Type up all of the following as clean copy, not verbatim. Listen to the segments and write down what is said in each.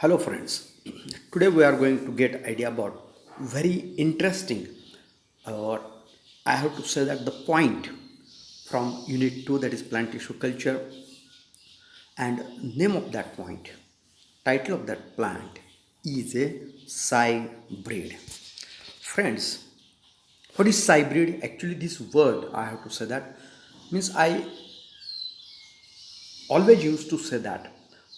Hello friends. Today we are going to get idea about very interesting or I have to say that the point from unit 2, that is plant tissue culture, and name of that point, title of that plant is a cybrid. Friends, what is cybrid? Actually this word, I have to say that, means I always used to say that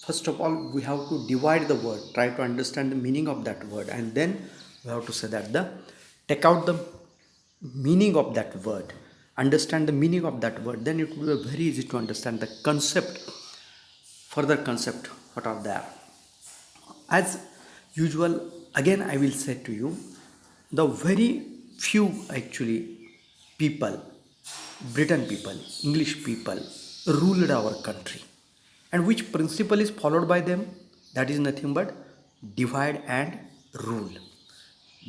first of all we have to divide the word, try to understand the meaning of that word, and then we have to say that the take out the meaning of that word, understand the meaning of that word, then it will be very easy to understand the concept, further concept what are there. As usual, again I will say to you, the very few actually people, Britain people, English people ruled our country, and which principle is followed by them? That is nothing but divide and rule.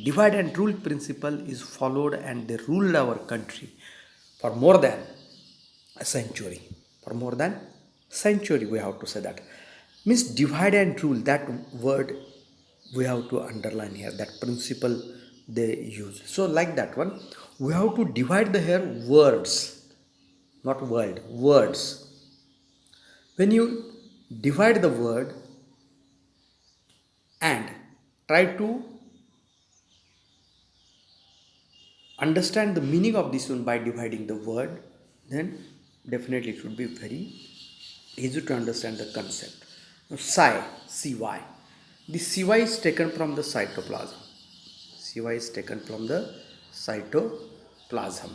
Divide and rule principle is followed, and they ruled our country for more than a century. For more than century, we have to say that. Means divide and rule, that word we have to underline here, that principle they use. So like that one, we have to divide the here words, not world, words. When you divide the word and try to understand the meaning of this one by dividing the word, then definitely it would be very easy to understand the concept. Now, cy, the cy is taken from the cytoplasm. Cy is taken from the cytoplasm.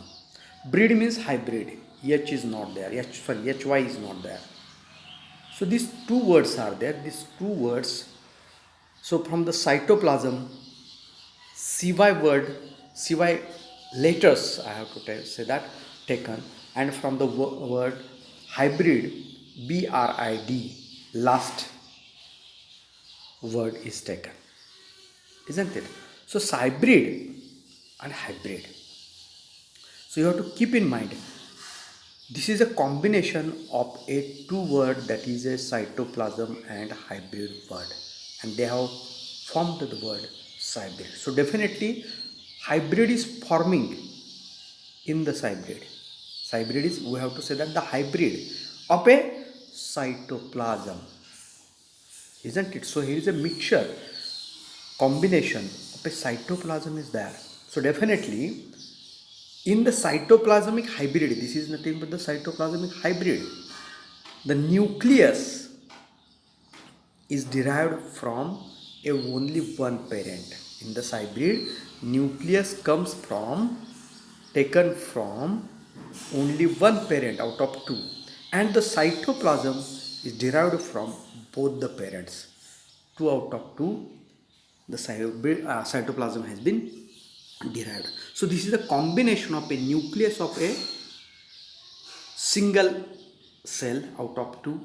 Breed means hybrid. H is not there. Hy is not there. So these two words are there. These two words. So from the cytoplasm, cy word, cy letters, I have to say that, taken, and from the word hybrid, brid, last word is taken, isn't it? So cybrid and hybrid. So you have to keep in mind, this is a combination of a two word, that is a cytoplasm and hybrid word, and they have formed the word cybrid. So definitely hybrid is forming in the cybrid. Cybrid is, we have to say that, the hybrid of a cytoplasm, isn't it? So here is a mixture, combination of a cytoplasm is there. So definitely in the cytoplasmic hybrid, this is nothing but the cytoplasmic hybrid, the nucleus is derived from a only one parent. In the cybrid, nucleus comes from, taken from only one parent out of two, and the cytoplasm is derived from both the parents. Two out of two, the cytoplasm has been derived. So this is a combination of a nucleus of a single cell out of two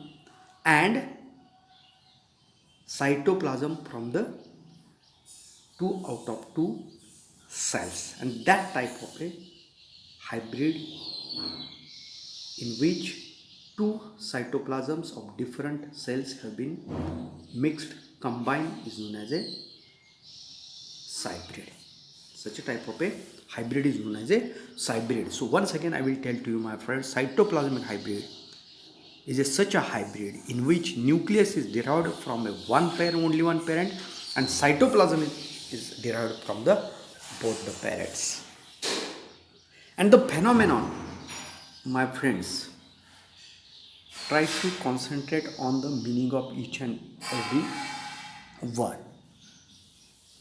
and cytoplasm from the two out of two cells, and that type of a hybrid in which two cytoplasms of different cells have been mixed, combined, is known as a cybrid. Such a type of a hybrid is known as a cybrid. So once again I will tell to you, my friends, cytoplasmic hybrid is such a hybrid in which nucleus is derived from a one parent, only one parent, and cytoplasm is derived from the both the parents. And the phenomenon, my friends, try to concentrate on the meaning of each and every word.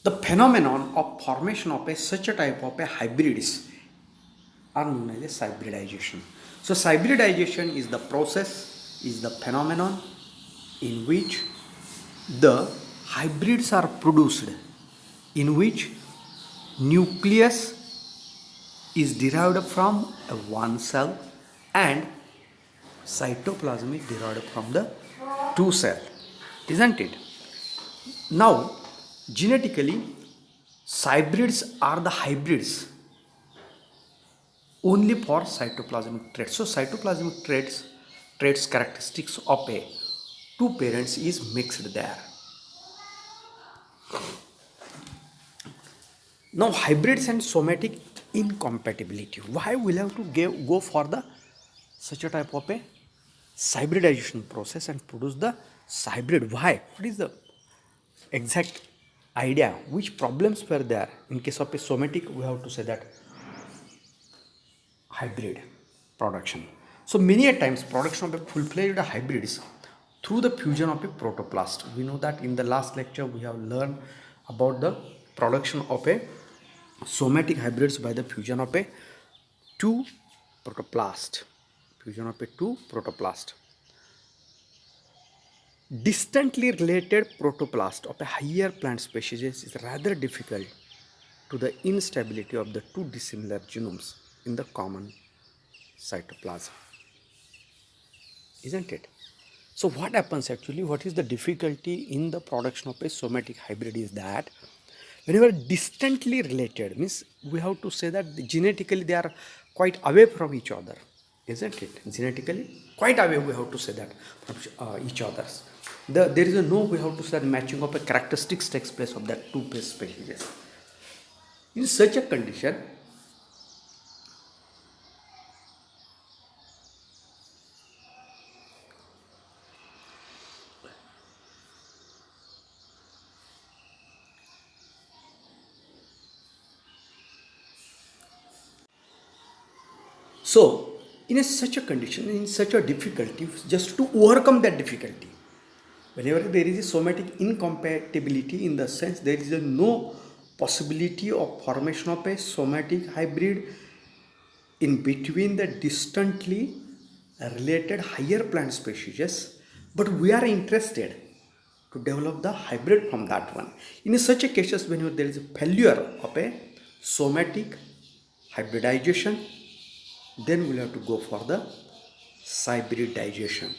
The phenomenon of formation of such a type of a hybrids are known as a hybridization. So hybridization is the process, is the phenomenon in which the hybrids are produced, in which nucleus is derived from a one cell and cytoplasm is derived from the two cell, isn't it? Now genetically, hybrids are the hybrids only for cytoplasmic traits. So cytoplasmic traits characteristics of a two parents is mixed there. Now hybrids and somatic incompatibility. Why we'll have to go for the such a type of a hybridization process and produce the hybrid? Why? What is the exact idea? Which problems were there? In case of a somatic, we have to say that hybrid production. So many a times production of a full-fledged hybrids through the fusion of a protoplast. We know that in the last lecture we have learned about the production of a somatic hybrids by the fusion of a two protoplast. Fusion of a two protoplast. Distantly related protoplast of a higher plant species is rather difficult to the instability of the two dissimilar genomes in the common cytoplasm, isn't it? So what happens actually, what is the difficulty in the production of a somatic hybrid is that whenever distantly related, means we have to say that genetically they are quite away from each other, isn't it? Genetically quite away, we have to say that from each others. There is no, we have to say, matching of a characteristics takes place of that two species. In such a condition, so in such a condition, in such a difficulty, just to overcome that difficulty, whenever there is a somatic incompatibility, in the sense there is no possibility of formation of a somatic hybrid in between the distantly related higher plant species, but we are interested to develop the hybrid from that one. In such a cases, whenever there is a failure of a somatic hybridization, then we'll have to go for the hybridization.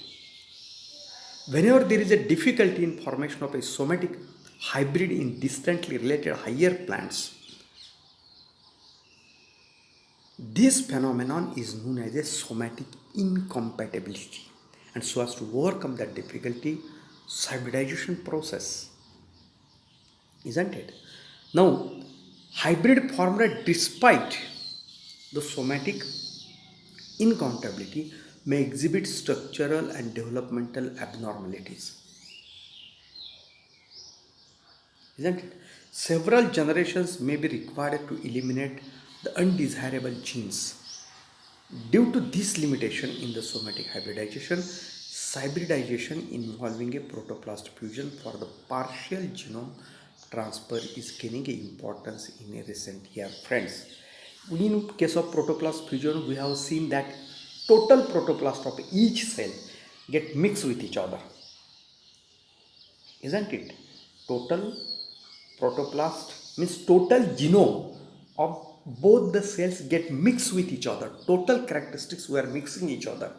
Whenever there is a difficulty in formation of a somatic hybrid in distantly related higher plants, this phenomenon is known as a somatic incompatibility. And so as to overcome that difficulty, hybridization process, isn't it? Now, hybrid formed despite the somatic incompatibility may exhibit structural and developmental abnormalities, isn't it? Several generations may be required to eliminate the undesirable genes. Due to this limitation in the somatic hybridization involving a protoplast fusion for the partial genome transfer is gaining importance in a recent year. Friends, in case of protoplast fusion, we have seen that total protoplast of each cell get mixed with each other, isn't it? Total protoplast means total genome of both the cells get mixed with each other. Total characteristics we are mixing each other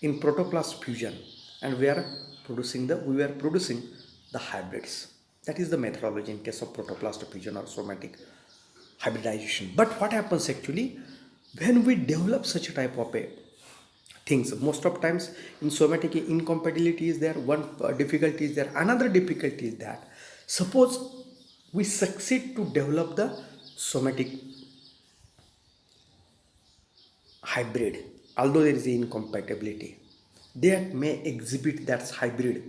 in protoplast fusion, and we were producing the hybrids. That is the methodology in case of protoplast fusion or somatic hybridization. But what happens actually when we develop such a type of a things? Most of times in somatic incompatibility is there, one difficulty is there, another difficulty is that suppose we succeed to develop the somatic hybrid, although there is incompatibility, they may exhibit that hybrid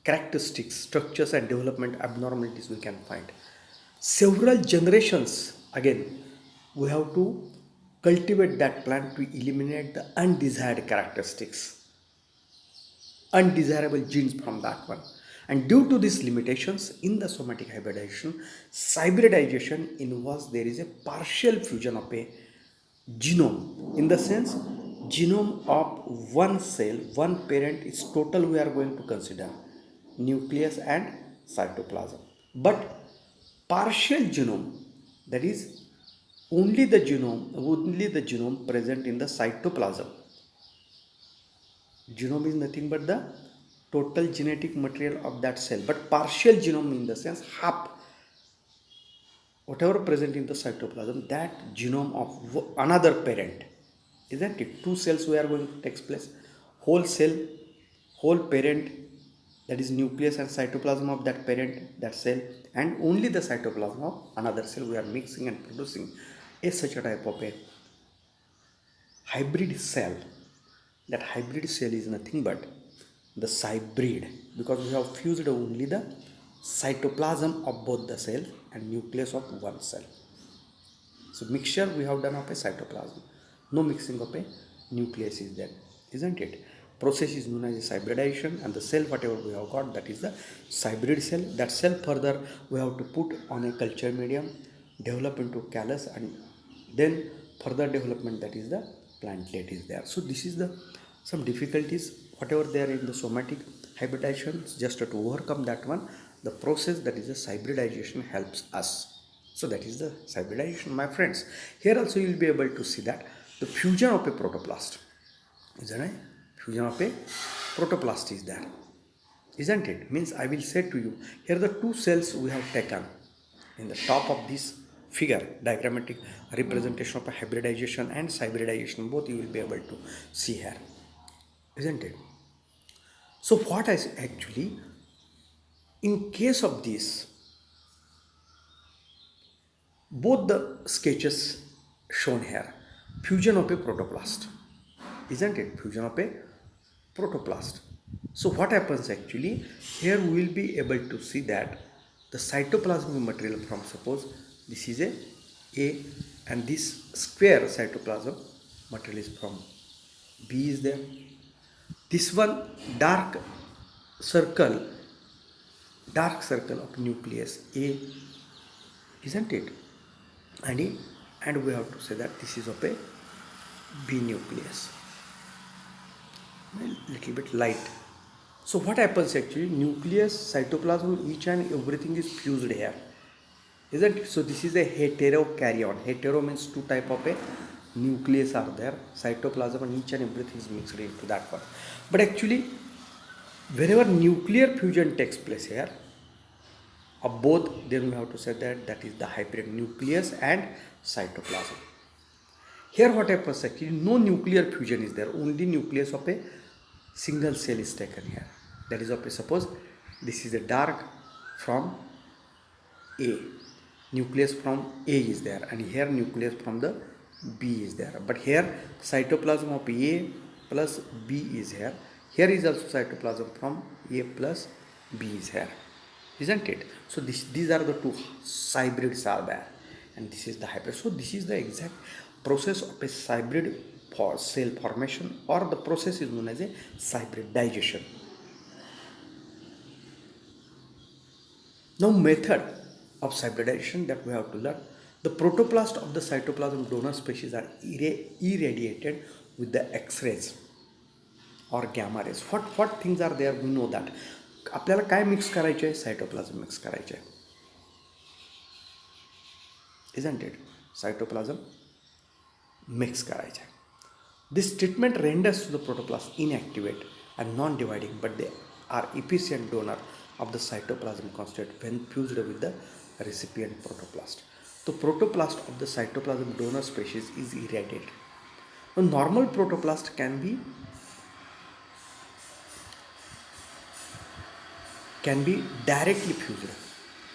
characteristics, structures and development abnormalities we can find. Several generations, again, we have to cultivate that plant to eliminate the undesired characteristics, undesirable genes from that one. And due to these limitations in the somatic hybridization involves there is a partial fusion of a genome, in the sense genome of one cell, one parent is total, we are going to consider nucleus and cytoplasm, but partial genome, that is only the genome present in the cytoplasm. Genome is nothing but the total genetic material of that cell, but partial genome in the sense half, whatever present in the cytoplasm, that genome of another parent, isn't it? Two cells we are going to take place, whole cell, whole parent that is nucleus and cytoplasm of that parent, that cell, and only the cytoplasm of another cell we are mixing and producing a such a type of a hybrid cell. That hybrid cell is nothing but the hybrid, because we have fused only the cytoplasm of both the cells and nucleus of one cell. So mixture we have done of a cytoplasm, no mixing of a nucleus is there, isn't it? Process is known as hybridization, and the cell whatever we have got, that is the hybrid cell. That cell further we have to put on a culture medium, develop into callus, and then further development, that is the plantlet is there. So this is the some difficulties whatever there in the somatic hybridization. Just to overcome that one, the process that is the hybridization helps us. So that is the hybridization, my friends. Here also you will be able to see that the fusion of a protoplast, isn't it? Fusion of a protoplast is there, isn't it? Means I will say to you, here the two cells we have taken in the top of this figure, diagrammatic representation of a hybridization and hybridization, both you will be able to see here, isn't it? So what is actually, in case of this, both the sketches shown here, fusion of a protoplast, isn't it? Fusion of a protoplast. So what happens actually, here we will be able to see that the cytoplasmic material from, suppose this is a and this square cytoplasm material is from B is there. This one dark circle of nucleus A, isn't it? And we have to say that this is of a B nucleus, a little bit light. So what happens actually, nucleus, cytoplasm, each and everything is fused here, isn't it? So this is a heterokaryon. Hetero means two type of a nucleus are there, cytoplasm, and each and everything is mixed into that one. But actually, whenever nuclear fusion takes place here of both, then we have to say that that is the hybrid nucleus and cytoplasm. Here what happens actually, no nuclear fusion is there, only nucleus of a single cell is taken here. That is of a, suppose this is a dark from A, nucleus from A is there, and here nucleus from the B is there. But here cytoplasm of A plus B is here. Here is also cytoplasm from A plus B is here, isn't it? So these are the two hybrids are there, and this is the hybrid. So this is the exact process of a hybrid for cell formation, or the process is known as a hybridization. Now method of hybridization that we have to learn. The protoplast of the cytoplasm donor species are irradiated with the X-rays or gamma rays. What things are there, we know that. आपल्याला काय mix करायचे आहे, cytoplasm mix करायचे आहे, isn't it? Cytoplasm mix करायचे आहे. This treatment renders the protoplast inactivate and non-dividing, but they are efficient donor of the cytoplasm constituent when fused with the recipient protoplast. The protoplast of the cytoplasm donor species is irradiated. A normal protoplast can be directly fused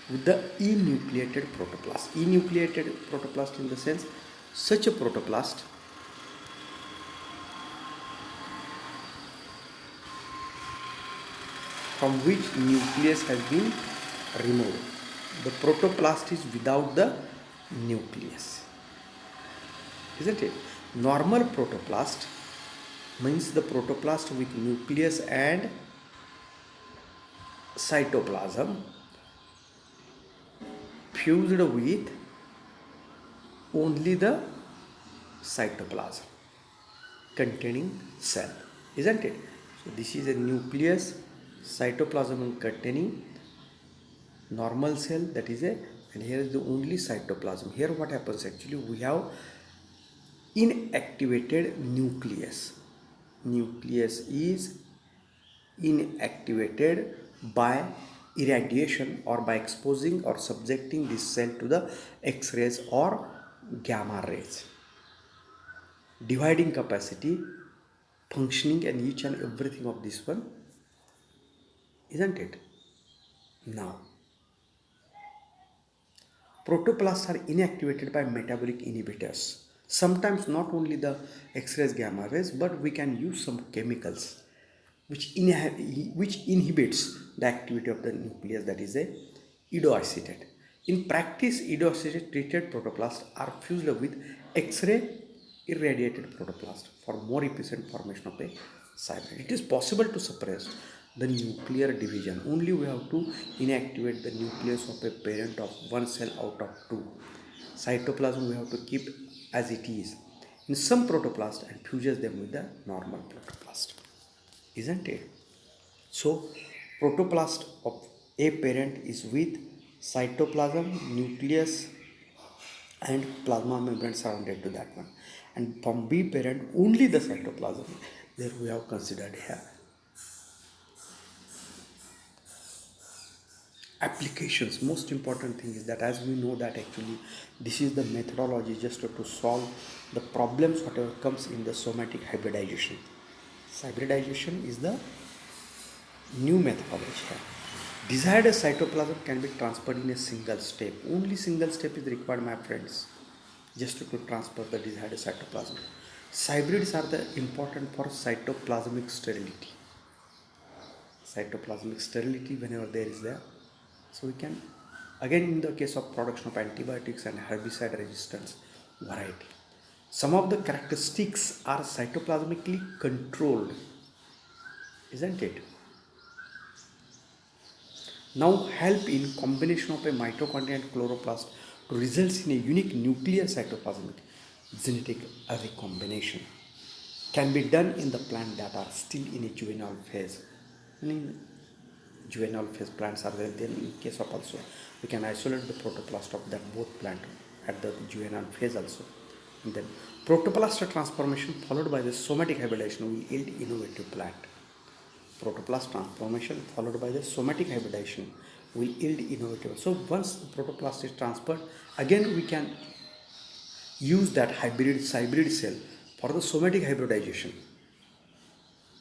with the enucleated protoplast. Enucleated protoplast in the sense, such a protoplast from which nucleus has been removed. The protoplast is without the nucleus, isn't it? Normal protoplast means the protoplast with nucleus and cytoplasm fused with only the cytoplasm containing cell, isn't it? So this is a nucleus, cytoplasm containing normal cell, that is a, and here is the only cytoplasm. Here what happens actually, we have inactivated nucleus. Nucleus is inactivated by irradiation or by exposing or subjecting this cell to the X-rays or gamma rays. Dividing capacity, functioning, and each and everything of this one isn't it? Now, protoplasts are inactivated by metabolic inhibitors. Sometimes not only the X-rays, gamma rays, but we can use some chemicals which inhibits the activity of the nucleus, that is a edoacetate. In practice, edoacetate treated protoplasts are fused with X-ray irradiated protoplast for more efficient formation of a cybrid. It is possible to suppress the nuclear division. Only we have to inactivate the nucleus of a parent of one cell out of two. Cytoplasm we have to keep as it is in some protoplast and fuses them with the normal protoplast, isn't it? So protoplast of A parent is with cytoplasm, nucleus and plasma membrane surrounded to that one, and from B parent only the cytoplasm. There we have considered here. Applications, most important thing is that as we know that actually this is the methodology just to solve the problems whatever comes in the somatic hybridization. Hybridization is the new methodology here. Desired cytoplasm can be transferred in a single step. Only single step is required, my friends, just to transfer the desired cytoplasm. Hybrids are the important for cytoplasmic sterility. Cytoplasmic sterility whenever there is there. So we can, again in the case of production of antibiotics and herbicide resistance variety. Some of the characteristics are cytoplasmically controlled, isn't it? Now help in combination of a mitochondria and chloroplast to result in a unique nuclear cytoplasmic genetic recombination. Can be done in the plant that are still in a juvenile phase. In juvenile phase plants are there, then in case of also we can isolate the protoplast of that both plant at the juvenile phase also. And then protoplast transformation followed by the somatic hybridization will yield innovative plant. Protoplast transformation followed by the somatic hybridization will yield innovative. So once the protoplast is transferred, again we can use that hybrid cell for the somatic hybridization,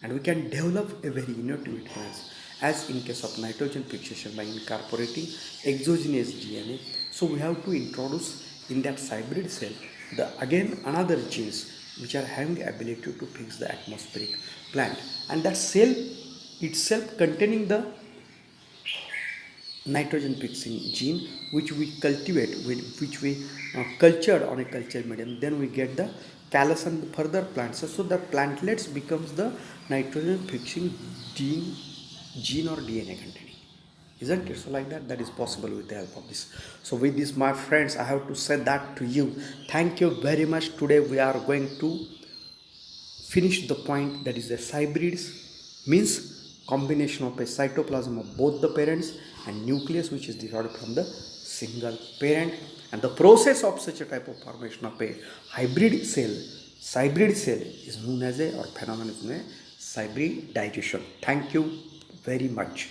and we can develop a very innovative plants as in case of nitrogen fixation by incorporating exogenous DNA. So we have to introduce in that hybrid cell the again another genes which are having ability to fix the atmospheric plant, and that cell itself containing the nitrogen fixing gene which we cultivate, which we cultured on a culture medium, then we get the callus and further plants. So the plantlets becomes the nitrogen fixing gene or DNA containing, isn't it? So like that is possible with the help of this. So with this, my friends, I have to say that to you. Thank you very much. Today we are going to finish the point, that is the hybrids means combination of a cytoplasm of both the parents and nucleus which is derived from the single parent, and the process of such a type of formation of a hybrid cell is known as a, or phenomenon is known as hybridization. Thank you very much.